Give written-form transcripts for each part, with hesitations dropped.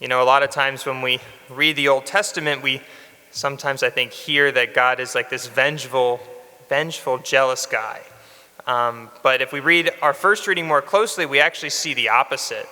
You know, a lot of times when we read the Old Testament, we sometimes, I think, hear that God is like this vengeful, jealous guy. But if we read our first reading more closely, we actually see the opposite.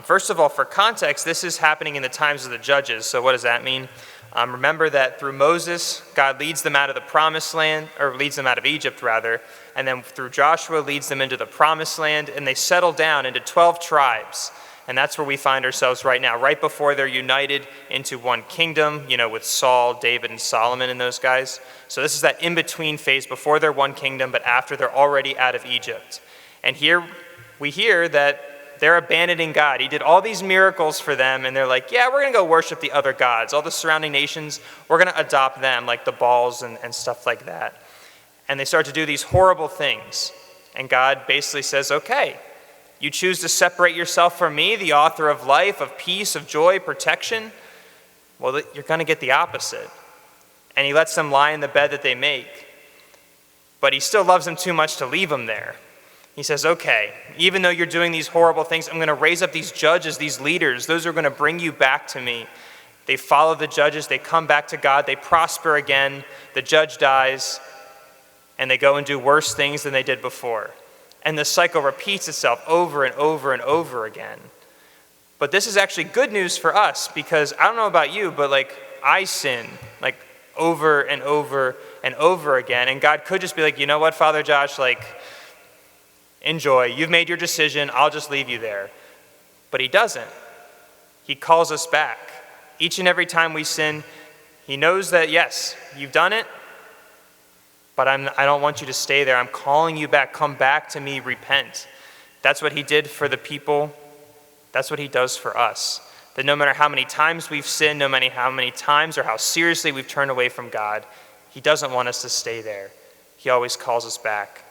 First of all, for context, this is happening in the times of the judges. So what does that mean? Remember that through Moses, God leads them out of the promised land, or leads them out of Egypt, rather. And then through Joshua, leads them into the promised land, and they settle down into 12 tribes. And that's where we find ourselves right now, right before they're united into one kingdom, you know, with Saul, David, and Solomon and those guys. So this is that in-between phase before they're one kingdom, but after they're already out of Egypt. And here we hear that they're abandoning God. He did all these miracles for them, and they're like, yeah, we're going to go worship the other gods. All the surrounding nations, we're going to adopt them, like the Baals and stuff like that. And they start to do these horrible things. And God basically says, okay, you choose to separate yourself from me, the author of life, of peace, of joy, protection. Well, you're going to get the opposite. And he lets them lie in the bed that they make. But he still loves them too much to leave them there. He says, okay, even though you're doing these horrible things, I'm going to raise up these judges, these leaders. Those are going to bring you back to me. They follow the judges. They come back to God. They prosper again. The judge dies. And they go and do worse things than they did before. And the cycle repeats itself over and over and over again. But this is actually good news for us, because I don't know about you, but I sin over and over and over again. And God could just be like, you know what, Father Josh, enjoy. You've made your decision. I'll just leave you there. But he doesn't. He calls us back. Each and every time we sin, he knows that, yes, you've done it, but I don't want you to stay there. I'm calling you back. Come back to me. Repent. That's what he did for the people. That's what he does for us. That no matter how many times we've sinned, no matter how many times or how seriously we've turned away from God, he doesn't want us to stay there. He always calls us back.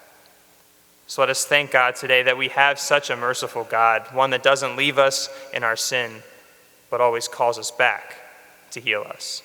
So let us thank God today that we have such a merciful God, one that doesn't leave us in our sin, but always calls us back to heal us.